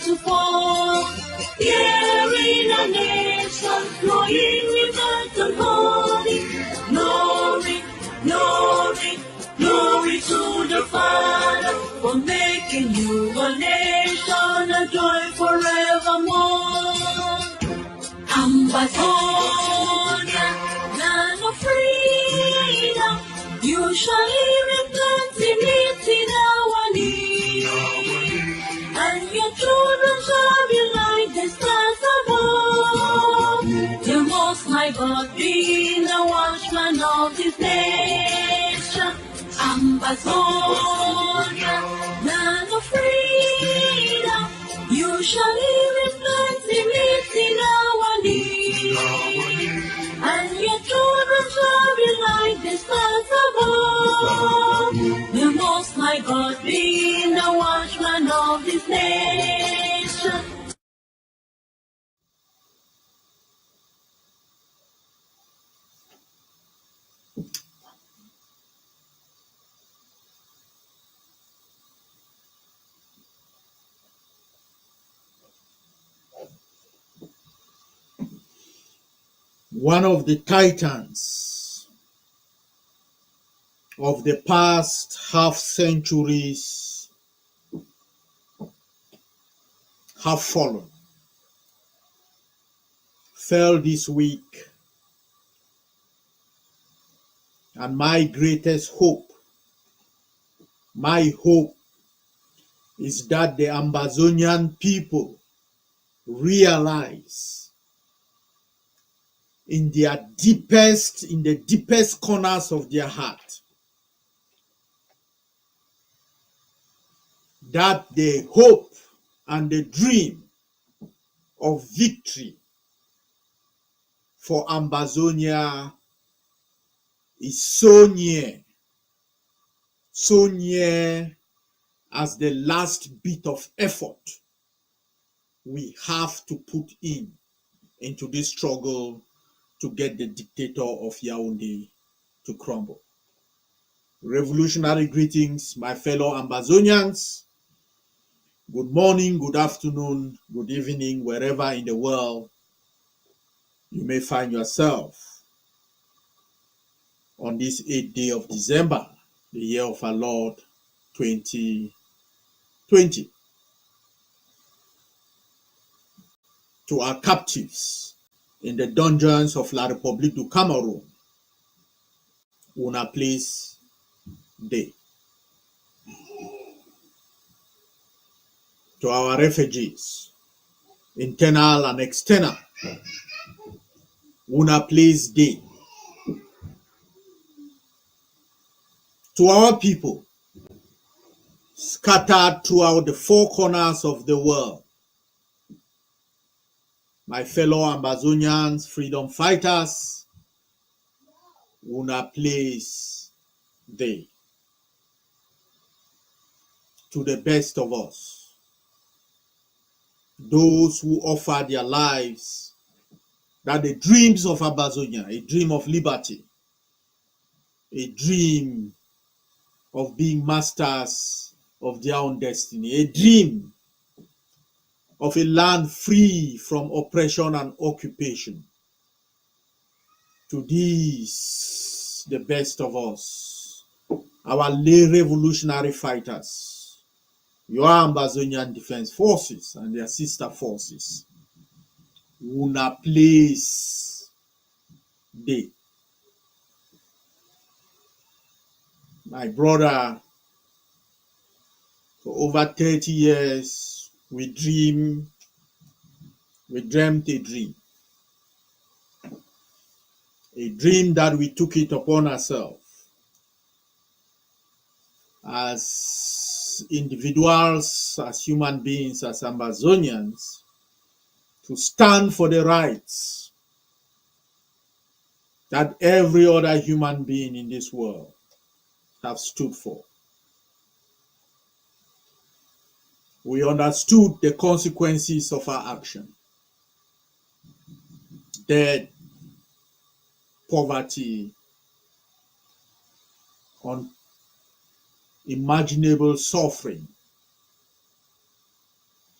to fall. Here in a nation flowing rivers and holy. Glory, glory, glory to the Father for making you a nation, a joy forevermore. Ambazonia, land of freedom, usually replenishing our need, and your children shall be like the stars above. The Most High God being the watchman of this nation. Ambazonia, land of freedom, usually replenishing our need, and your children shall be like the stars above. The Most High God being the watchman of this nation. One of the titans of the past half centuries have fallen, fell this week, and my greatest hope, my hope is that the Ambazonian people realize in the deepest corners of their heart that the hope and the dream of victory for Ambazonia is so near as the last bit of effort we have to put into this struggle to get the dictator of Yaoundé to crumble. Revolutionary greetings, my fellow Ambazonians. Good morning, good afternoon, good evening, wherever in the world you may find yourself on this 8th day of December, the year of our Lord 2020. To our captives in the dungeons of La République du Cameroun, una please day. To our refugees, internal and external, una please day. To our people scattered throughout the four corners of the world, my fellow Ambazonians, freedom fighters, una please day. To the best of us, those who offer their lives, that the dreams of Ambazonia, a dream of liberty, a dream of being masters of their own destiny, a dream of a land free from oppression and occupation. To these, the best of us, our lay revolutionary fighters, your Ambazonian Defense Forces and their sister forces, una place day. My brother, for over 30 years, we dreamed a dream. A dream that we took it upon ourselves as individuals, as human beings, as Ambazonians, to stand for the rights that every other human being in this world have stood for. We understood the consequences of our action. Death, poverty, unimaginable suffering,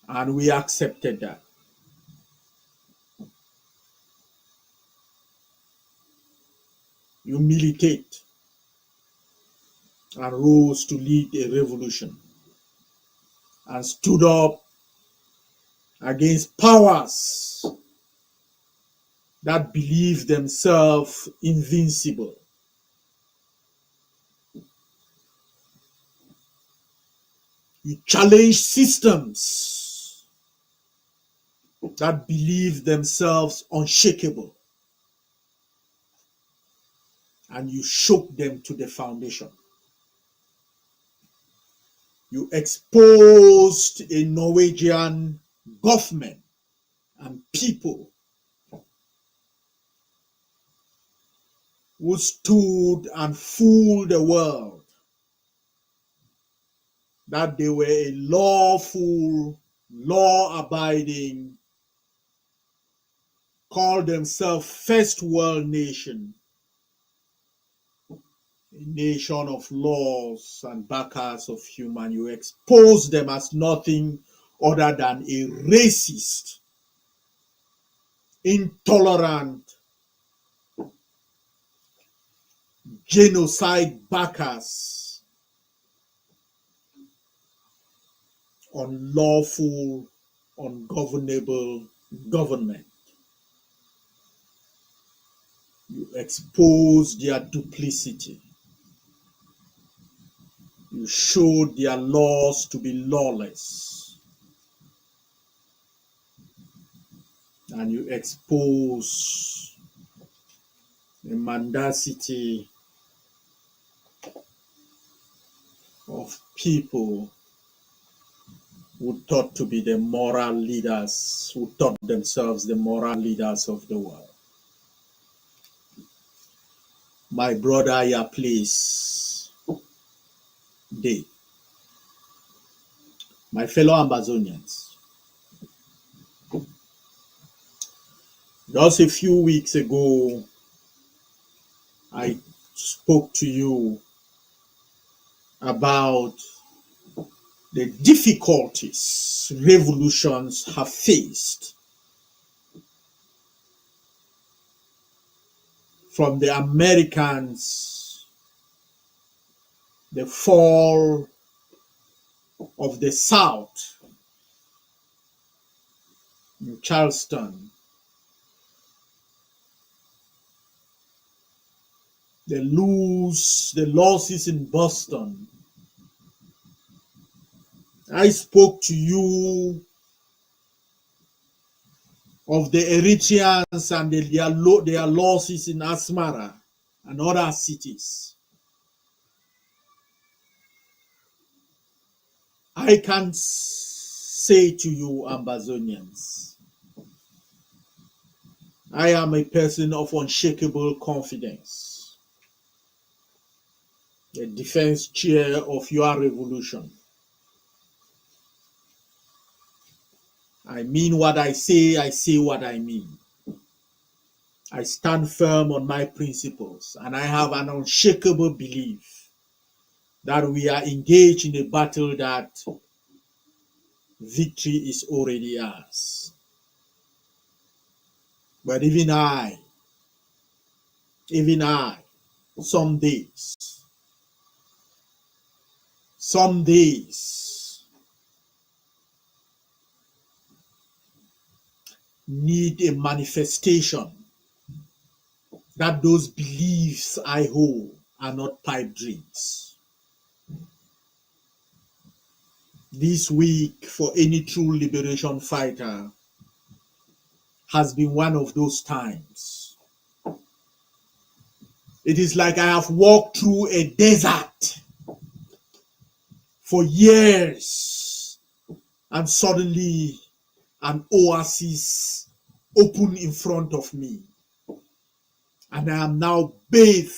And we accepted that. You militate and rose to lead a revolution and stood up against powers that believe themselves invincible. You challenge systems that believe themselves unshakable, and you shook them to the foundation. You exposed a Norwegian government and people who stood and fooled the world that they were a lawful, law-abiding, called themselves first world nation, a nation of laws and backers of human. You expose them as nothing other than a racist, intolerant, genocide backers, unlawful, ungovernable government. You expose their duplicity. You showed their laws to be lawless. And you expose the mendacity of people who thought to be the moral leaders, who thought themselves the moral leaders of the world. My brother, your place, they, my fellow Ambazonians, just a few weeks ago, I spoke to you about the difficulties revolutions have faced from the Americans, the fall of the South in Charleston, the losses in Boston. I spoke to you of the Eritreans and their losses in Asmara and other cities. I can say to you, Ambazonians, I am a person of unshakable confidence, the defense chair of your revolution. I mean what I say what I mean. I stand firm on my principles, and I have an unshakable belief that we are engaged in a battle that victory is already ours. But even I, some days need a manifestation that those beliefs I hold are not pipe dreams. This week, for any true liberation fighter, has been one of those times. It is like I have walked through a desert for years, and suddenly an oasis opened in front of me. And I am now bathed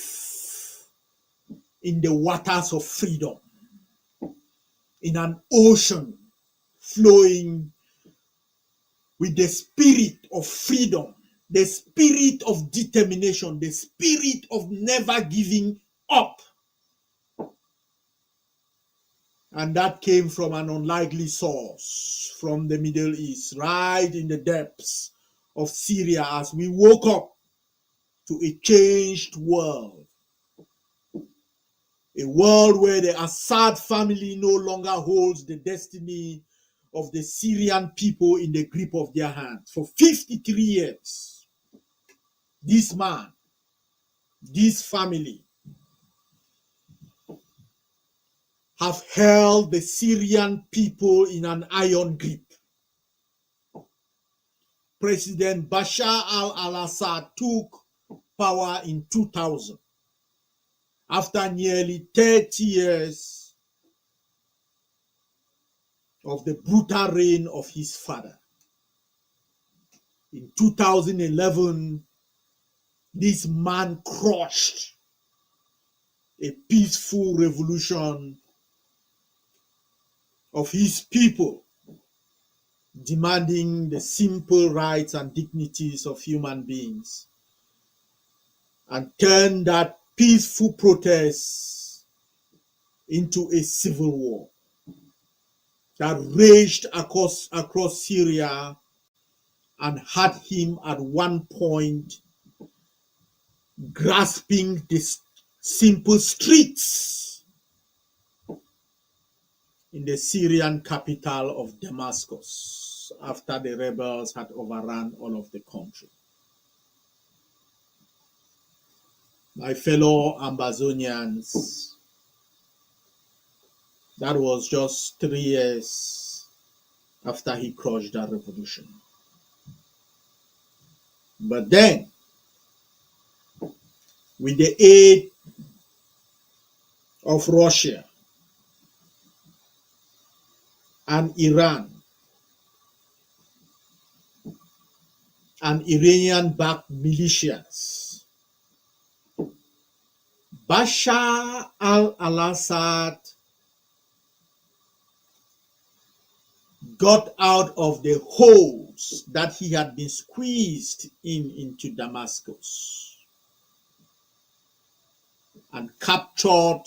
in the waters of freedom, in an ocean flowing with the spirit of freedom, the spirit of determination, the spirit of never giving up. And that came from an unlikely source from the Middle East, right in the depths of Syria, as we woke up to a changed world. A world where the Assad family no longer holds the destiny of the Syrian people in the grip of their hands. For 53 years, this man, this family, have held the Syrian people in an iron grip. President Bashar al-Assad took power in 2000 after nearly 30 years of the brutal reign of his father. In 2011, this man crushed a peaceful revolution of his people, demanding the simple rights and dignities of human beings, and turned that peaceful protest into a civil war that raged across Syria and had him at one point grasping the simple streets in the Syrian capital of Damascus after the rebels had overrun all of the country. My fellow Ambazonians, that was just 3 years after he crushed that revolution. But then, with the aid of Russia and Iran and Iranian-backed militias, Bashar al-Assad got out of the holes that he had been squeezed into Damascus and captured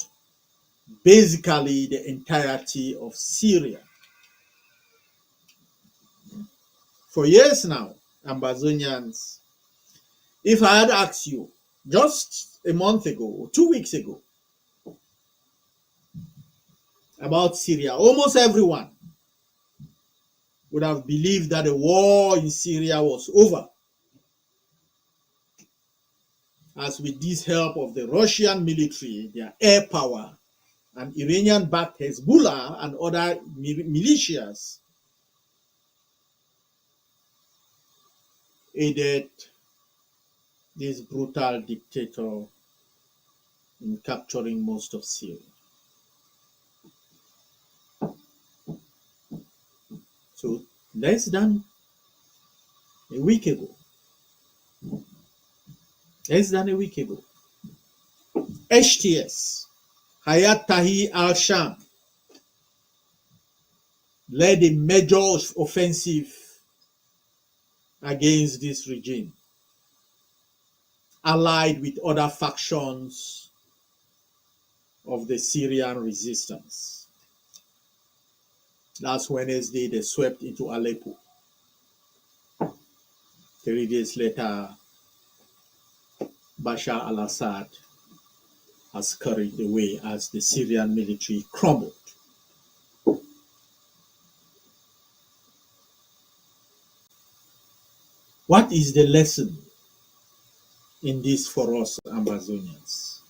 basically the entirety of Syria. For years now, Ambazonians, if I had asked you just a month ago or 2 weeks ago about Syria, almost everyone would have believed that the war in Syria was over. As with this help of the Russian military, their air power, and Iranian-backed Hezbollah and other militias aided this brutal dictator in capturing most of Syria. So less than a week ago, HTS, Hayat Tahrir al-Sham, led a major offensive against this regime, allied with other factions of the Syrian resistance. Last Wednesday, they swept into Aleppo. 3 days later, Bashar al-Assad has carried away as the Syrian military crumbled. What is the lesson in this for us Ambazonians?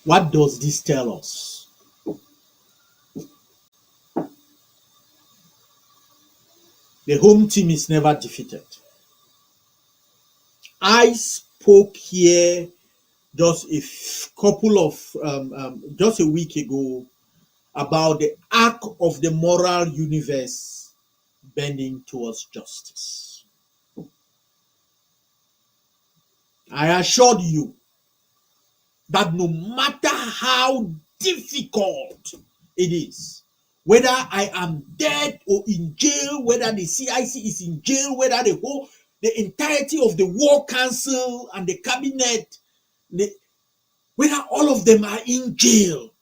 What does this tell us? The home team is never defeated. I spoke here just just a week ago about the arc of the moral universe bending towards justice. I assured you that no matter how difficult it is, whether I am dead or in jail, whether the CIC is in jail, whether the entirety of the War Council and the cabinet, whether all of them are in jail,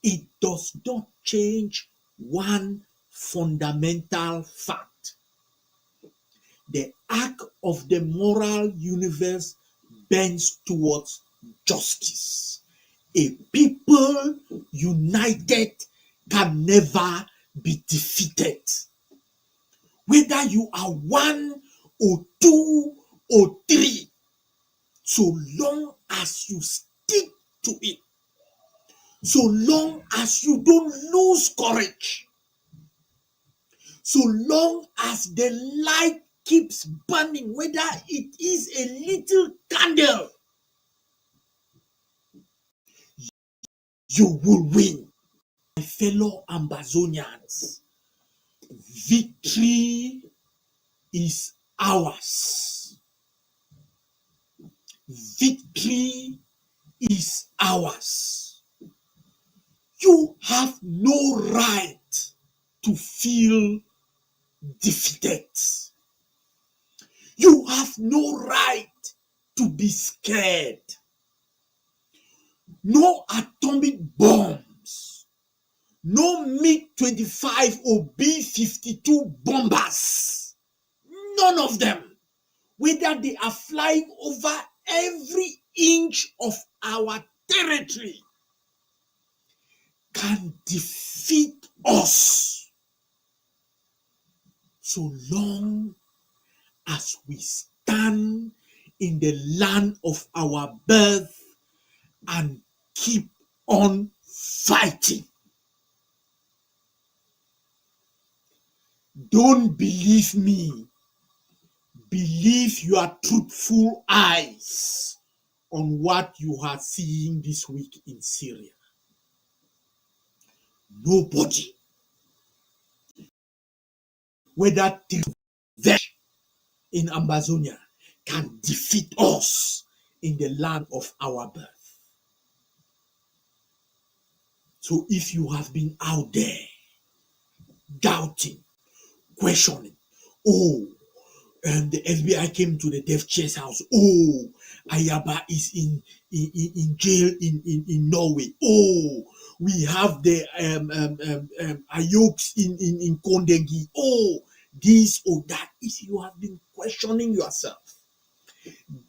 it does not change one fundamental fact. The arc of the moral universe bends towards justice. A people united can never be defeated. Whether you are one or two or three, so long as you stick to it, so long as you don't lose courage, so long as the light keeps burning, whether it is a little candle, you will win. My fellow Ambazonians, victory is ours. Victory is ours. You have no right to feel defeated. You have no right to be scared. No atomic bombs, no MiG-25 or B-52 bombers, none of them, whether they are flying over every inch of our territory, can defeat us so long as we stand in the land of our birth and keep on fighting. Don't believe me. Believe your truthful eyes on what you are seeing this week in Syria. Nobody, whether in Ambazonia, can defeat us in the land of our birth. So if you have been out there doubting, questioning, the FBI came to the Dev Chess house. Ayaba is in jail in Norway. We have the Ayoks in Kondengi. This or that. If you have been questioning yourself,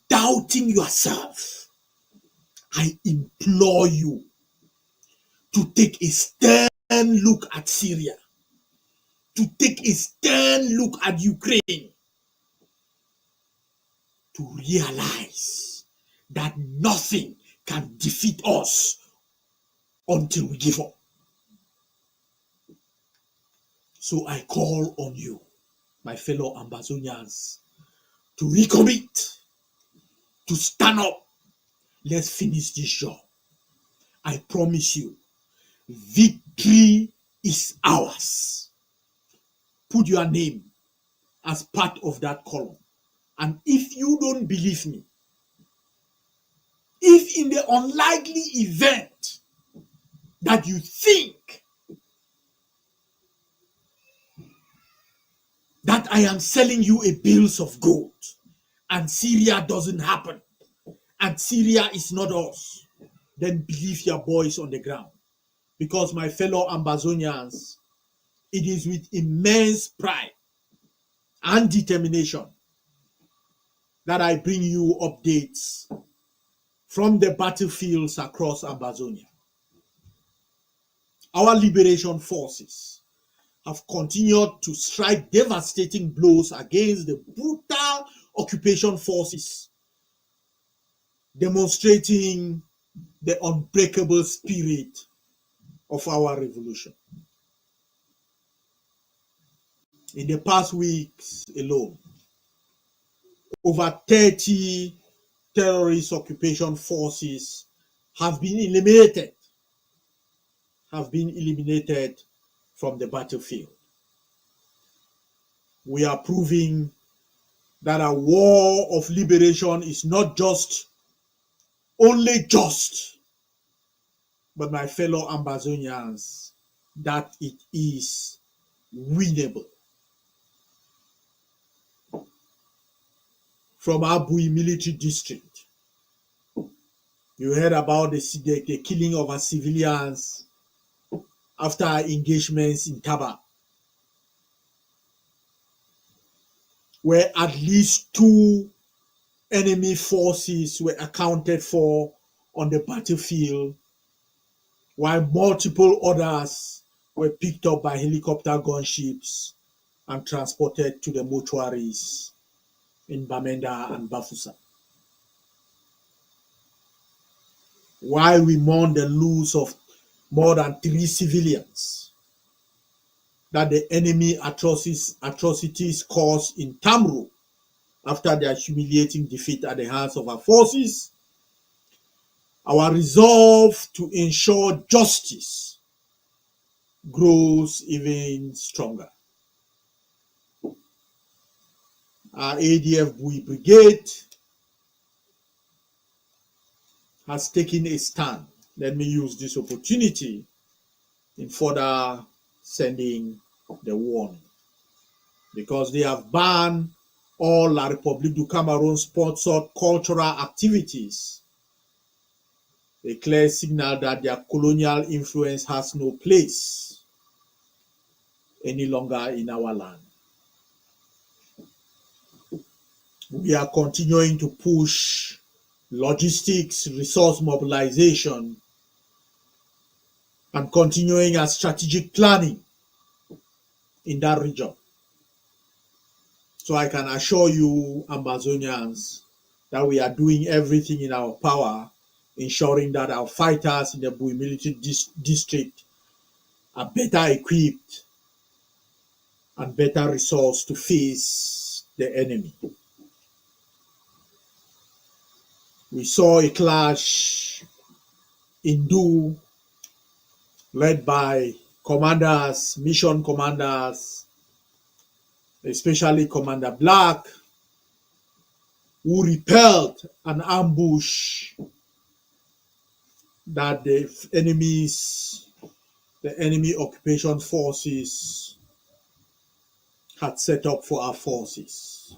doubting yourself, I implore you to take a stern look at Syria, to take a stern look at Ukraine, to realize that nothing can defeat us until we give up. So I call on you, my fellow Ambazonians, to recommit, to stand up. Let's finish this job. I promise you, victory is ours. Put your name as part of that column. And if you don't believe me, if in the unlikely event that you think that I am selling you a bills of gold and Syria doesn't happen and Syria is not us, then believe your boys on the ground. Because my fellow Ambazonians, it is with immense pride and determination that I bring you updates from the battlefields across Ambazonia. Our liberation forces have continued to strike devastating blows against the brutal occupation forces, demonstrating the unbreakable spirit of our revolution. In the past weeks alone, over 30 terrorist occupation forces have been eliminated from the battlefield. We are proving that a war of liberation is not just only just, but my fellow Ambazonians, that it is winnable. From Abui military district, you heard about the killing of our civilians after engagements in Taba, where at least 2 enemy forces were accounted for on the battlefield, while multiple others were picked up by helicopter gunships and transported to the mortuaries in Bamenda and Bafusa. While we mourn the loss of more than 3 civilians that the enemy atrocities caused in Tamru after their humiliating defeat at the hands of our forces, our resolve to ensure justice grows even stronger. Our ADF Bui Brigade has taken a stand. Let me use this opportunity in further sending the warning, because they have banned all La République du Cameroon sponsored cultural activities, a clear signal that their colonial influence has no place any longer in our land. We are continuing to push logistics, resource mobilization, and continuing our strategic planning in that region. So I can assure you, Ambazonians, that we are doing everything in our power, ensuring that our fighters in the Bui military district are better equipped and better resourced to face the enemy. We saw a clash in Du, led by commanders, mission commanders, especially Commander Black, who repelled an ambush that the enemy occupation forces had set up for our forces.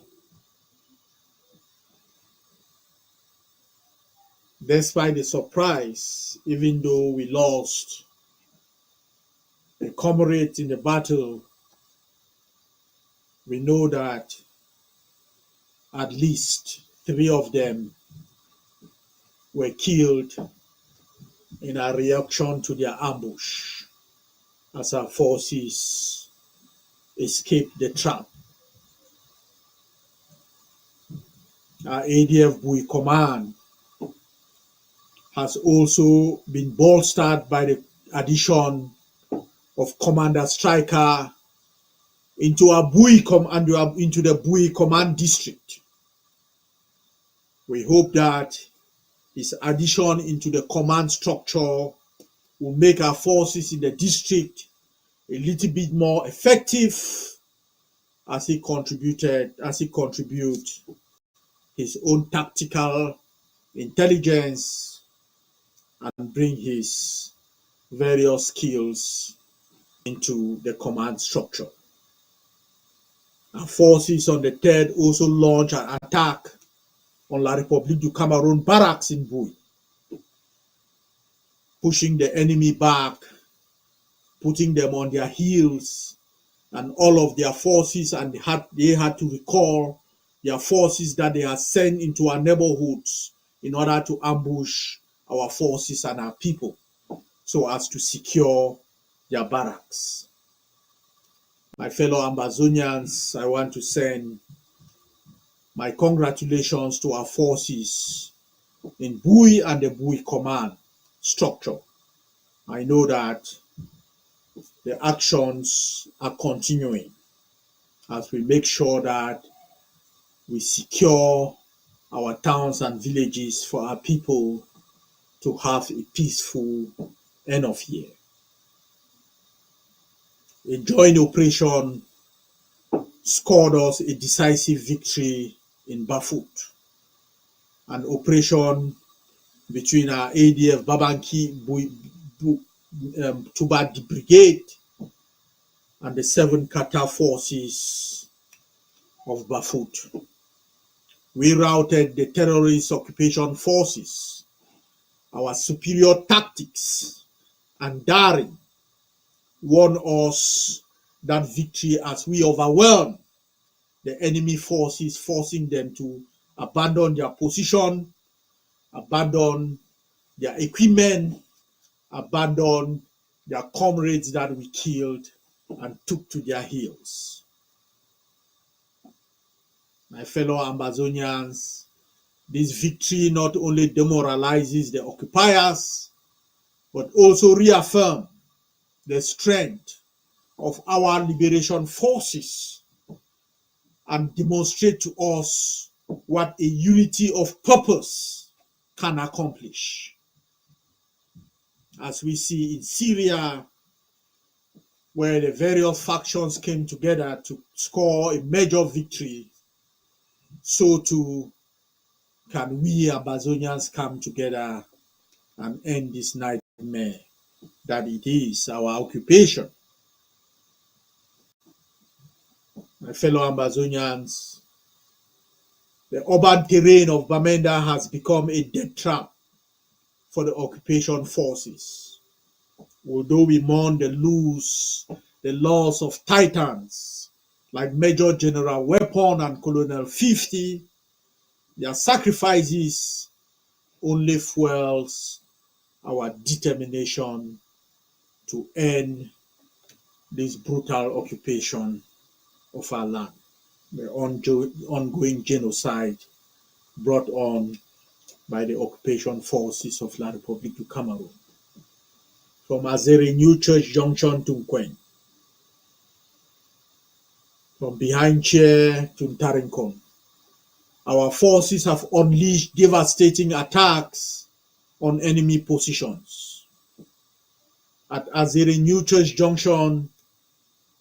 Despite the surprise, even though we lost a comrade in the battle, we know that at least 3 of them were killed in a reaction to their ambush as our forces escaped the trap. Our ADF Bui command has also been bolstered by the addition of Commander Striker into the Bui command district. We hope that his addition into the command structure will make our forces in the district a little bit more effective as he contributes his own tactical intelligence and bring his various skills into the command structure. Our forces on the 3rd also launched an attack on La République du Cameroon barracks in Bui, pushing the enemy back, putting them on their heels and all of their forces, and they had to recall their forces that they had sent into our neighborhoods in order to ambush our forces and our people so as to secure their barracks. My fellow Ambazonians, I want to send my congratulations to our forces in Bui and the Bui command structure. I know that the actions are continuing as we make sure that we secure our towns and villages for our people to have a peaceful end of year. A joint operation scored us a decisive victory in Bafut, an operation between our ADF Babanki Tubadi Brigade and the 7 Qatar forces of Bafut. We routed the terrorist occupation forces. Our superior tactics and daring won us that victory as we overwhelmed the enemy forces, forcing them to abandon their position, abandon their equipment, abandon their comrades that we killed, and took to their heels. My fellow Ambazonians, this victory not only demoralizes the occupiers, but also reaffirms the strength of our liberation forces and demonstrate to us what a unity of purpose can accomplish. As we see in Syria, where the various factions came together to score a major victory, so too can we Ambazonians come together and end this nightmare that it is our occupation. My fellow Ambazonians, the urban terrain of Bamenda has become a death trap for the occupation forces. Although we mourn the loss of titans like Major General Weapon and Colonel 50, their sacrifices only fuels our determination to end this brutal occupation of our land, the ongoing genocide brought on by the occupation forces of La République du Cameroon. From Azere New Church Junction to Nkwen, from behind chair to Ntarinkon, our forces have unleashed devastating attacks on enemy positions. At Azere New Church Junction,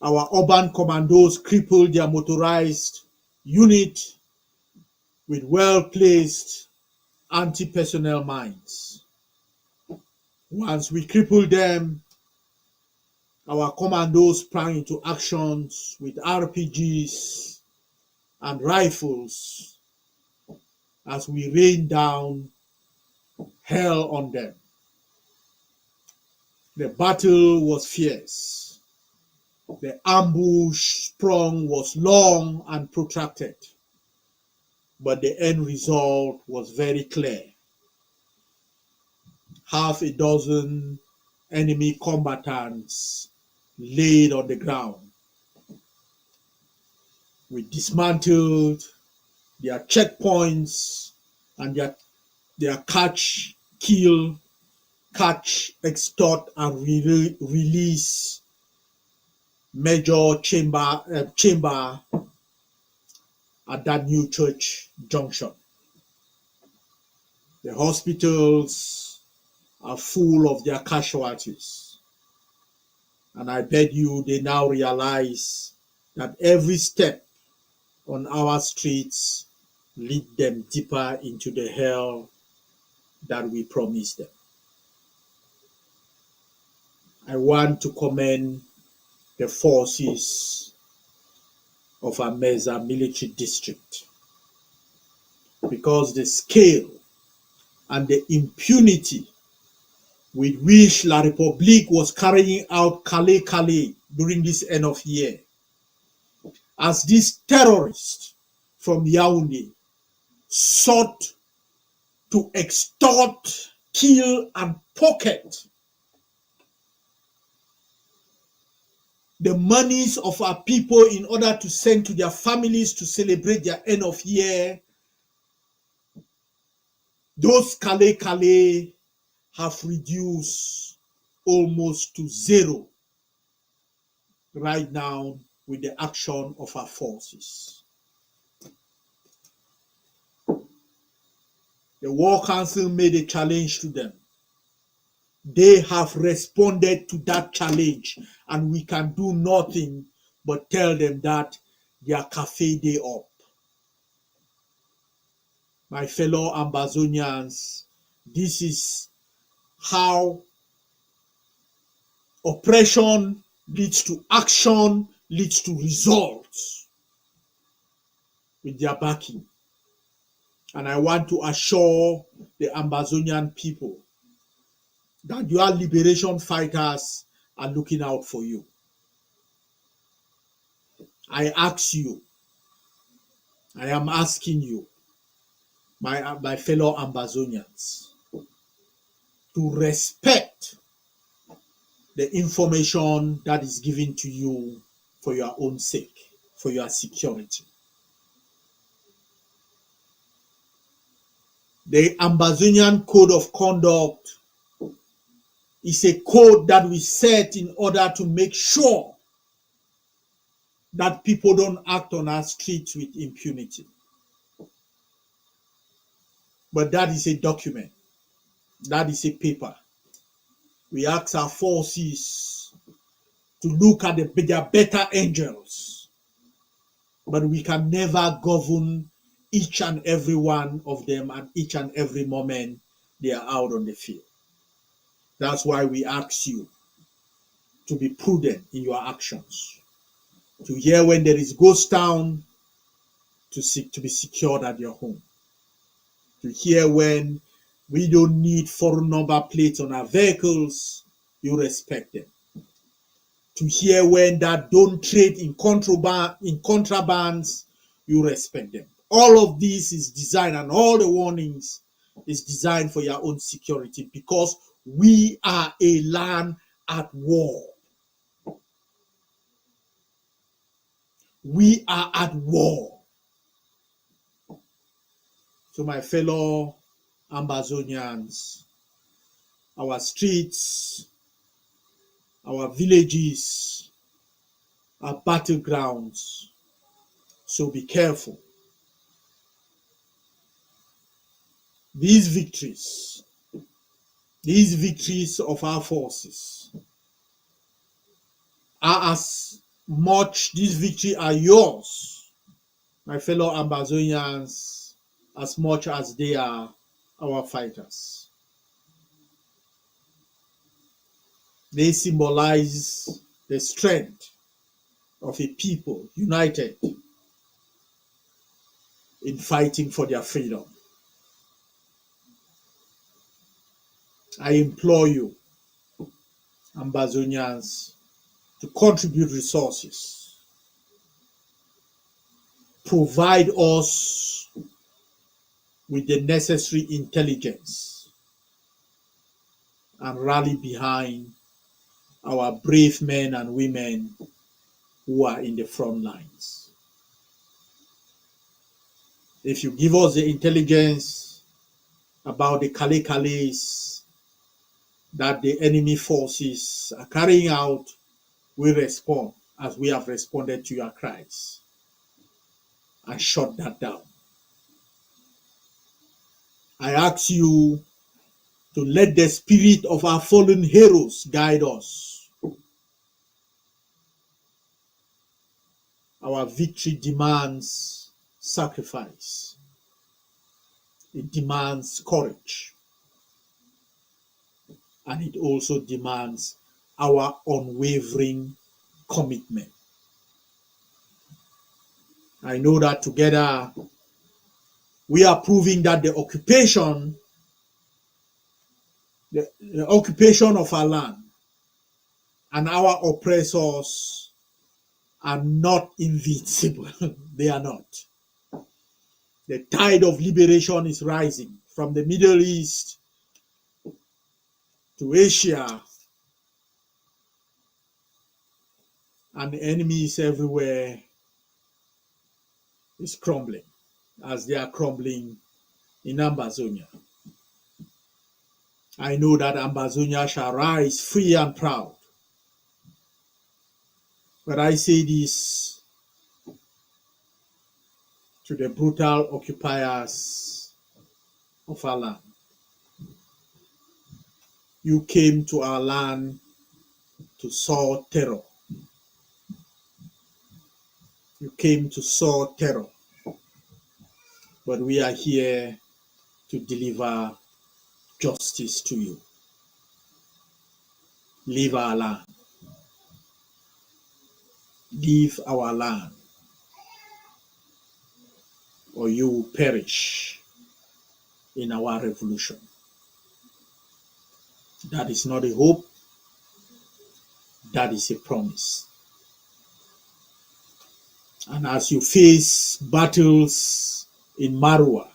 our urban commandos crippled their motorized unit with well-placed anti-personnel mines. Once we crippled them, our commandos sprang into actions with RPGs and rifles as we rained down hell on them. The battle was fierce. The ambush sprung was long and protracted, but the end result was very clear. Half a dozen enemy combatants laid on the ground. We dismantled their checkpoints and their catch, kill, catch, extort, and release major chamber at that New Church Junction. The hospitals are full of their casualties. And I bet you they now realize that every step on our streets lead them deeper into the hell that we promised them. I want to commend the forces of Ameza military district, because the scale and the impunity with which La République was carrying out Calais during this end of year, as these terrorists from Yaoundé sought to extort, kill, and pocket the monies of our people in order to send to their families to celebrate their end of year. Those Calais have reduced almost to zero right now with the action of our forces. The War Council made a challenge to them. They have responded to that challenge, and we can do nothing but tell them that their cafe day up. My fellow Ambazonians, this is how oppression leads to action, leads to results with their backing. And I want to assure the Ambazonian people that your liberation fighters are looking out for you. I ask you, I am asking you, my fellow Ambazonians, to respect the information that is given to you for your own sake, for your security. The Ambazonian Code of Conduct is a code that we set in order to make sure that people don't act on our streets with impunity. But that is a document. That is a paper. We ask our forces to look at their better angels, but we can never govern each and every one of them at each and every moment they are out on the field. That's why we ask you to be prudent in your actions, to hear when there is ghost town, to be secured at your home, to hear when we don't need foreign number plates on our vehicles, you respect them, to hear when that don't trade in contrabands, you respect them. All of this is designed, and all the warnings is designed for your own security, because we are a land at war. We are at war. So my fellow Ambazonians, our streets, our villages are battlegrounds. So be careful. These victories of our forces are as much, these victories are yours, my fellow Ambazonians, as much as they are our fighters. They symbolize the strength of a people united in fighting for their freedom. I implore you, Ambazonians, to contribute resources, provide us with the necessary intelligence, and rally behind our brave men and women who are in the front lines. If you give us the intelligence about the Kale-Kales that the enemy forces are carrying out, we respond as we have responded to your cries and shut that down. I ask you to let the spirit of our fallen heroes guide us. Our victory demands sacrifice. It demands courage. And it also demands our unwavering commitment. I know that together we are proving that the occupation of our land and our oppressors are not invincible. They are not. The tide of liberation is rising from the Middle East to Asia, and the enemies everywhere is crumbling as they are crumbling in Ambazonia. I know that Ambazonia shall rise free and proud. But I say this to the brutal occupiers of our land. You came to our land to sow terror. You came to sow terror. But we are here to deliver justice to you. Leave our land. Leave our land, or you will perish in our revolution. That is not a hope. That is a promise. And as you face battles in Marwa,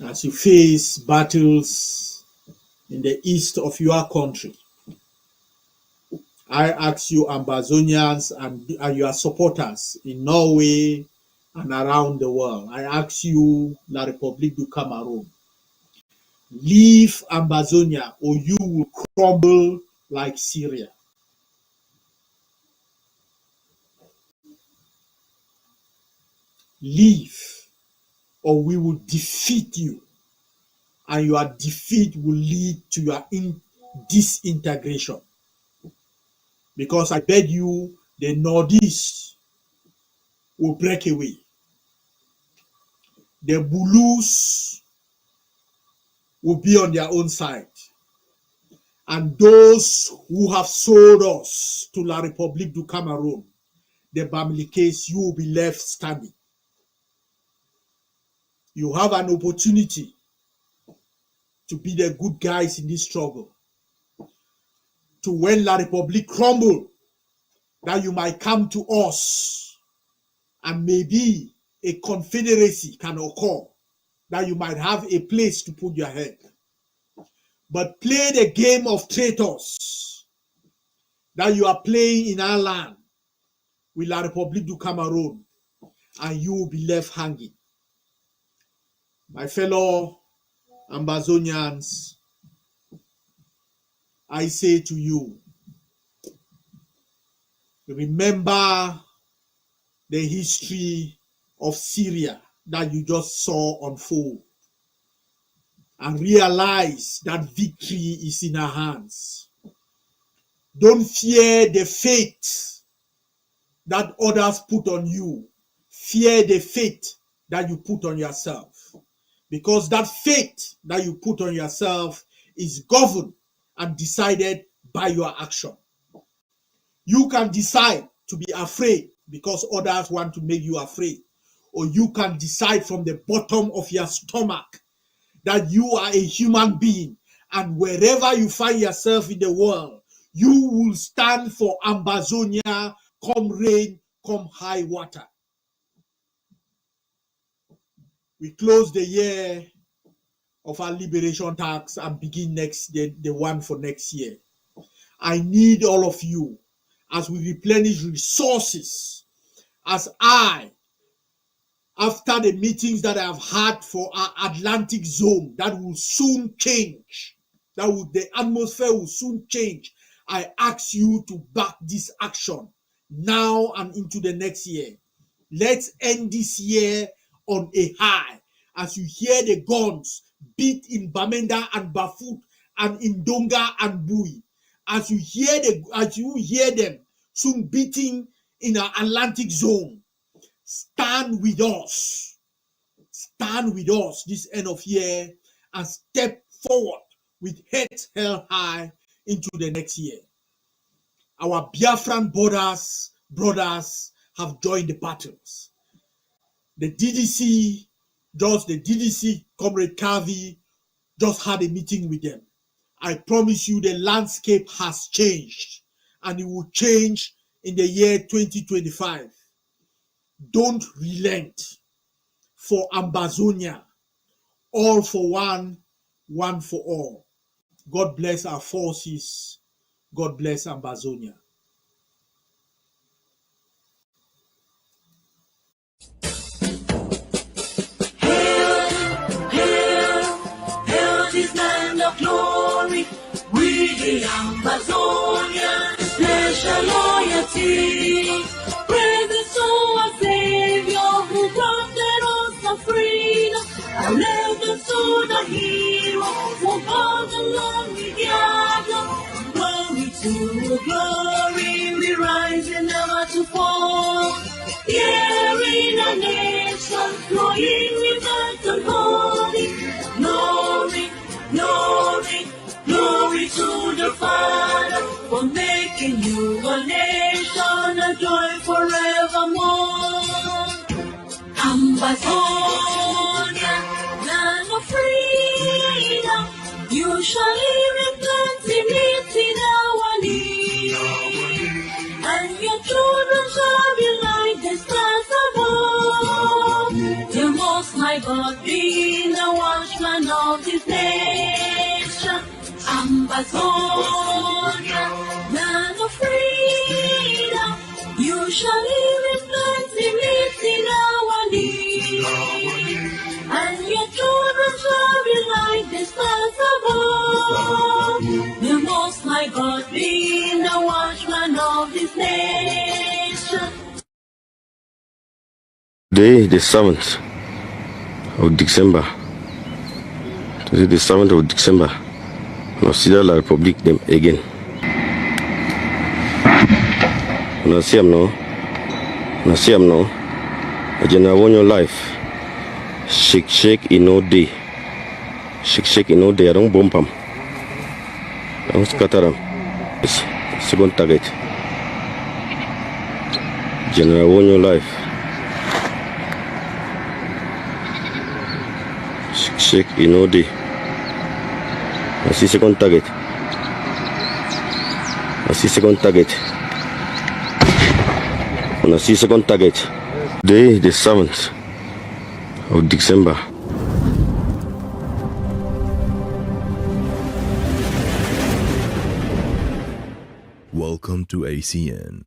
as you face battles in the east of your country, I ask you, Ambazonians and your supporters in Norway and around the world, I ask you, La République du Cameroon, leave Ambazonia or you will crumble like Syria. Leave or we will defeat you, and your defeat will lead to your disintegration. Because I bet you the Northeast will break away. The Bulus will be on their own side. And those who have sold us to La République du Cameroun, the Bamilekes, you will be left standing. You have an opportunity to be the good guys in this struggle. To when La République crumble, that you might come to us and maybe a confederacy can occur, that you might have a place to put your head. But play the game of traitors that you are playing in our land with La République du Cameroun, and you will be left hanging. My fellow Ambazonians, I say to you, remember the history of Syria that you just saw unfold, and realize that victory is in our hands. Don't fear the fate that others put on you. Fear the fate that you put on yourself. Because that fate that you put on yourself is governed and decided by your action. You can decide to be afraid because others want to make you afraid. Or you can decide from the bottom of your stomach that you are a human being, and wherever you find yourself in the world, you will stand for Ambazonia, come rain, come high water. We close the year of our liberation tax and begin the one for next year. I need all of you as we replenish resources, as after the meetings that I have had for our Atlantic zone, that will soon change, the atmosphere will soon change. I ask you to back this action now and into the next year. Let's end this year on a high. As you hear the guns beat in Bamenda and Bafut and in Donga and Bui, as you hear them soon beating in our Atlantic zone, stand with us. Stand with us this end of year and step forward with heads held high into the next year. Our Biafran brothers have joined the battles. The DDC, Comrade Kavi, just had a meeting with them. I promise you the landscape has changed, and it will change in the year 2025. Don't relent for Ambazonia. All for one, one for all. God bless our forces. God bless Ambazonia. Hail this land of glory, we the Ambazonia, special loyalty. Praise to our Savior who granted us the freedom, and legends to the hero who God alone we gather. Glory to glory, we rise and never to fall. Here in a nation flowing with and holy. Glory, glory, glory to the Father for making you a nation, a joy forevermore. Ambazonia, land of freedom, you shall live in plenty. God be the watchman of this nation. Ambazonia, land of freedom, you shall live in plenty, meeting our need. And your children shall be like the stars above. The Most High God be the watchman of this nation. Today, the 7th of December. Today, the 7th of December. Consider la Republic them again. When I see them now, I just want your life. Shake in all day. Shake in all day. I don't bump them. I don't scatter them. Second target. General, want your life. Shake in all day. I see second target. I see second target. And I see second target. Today, the 7th of December. Welcome to ACN.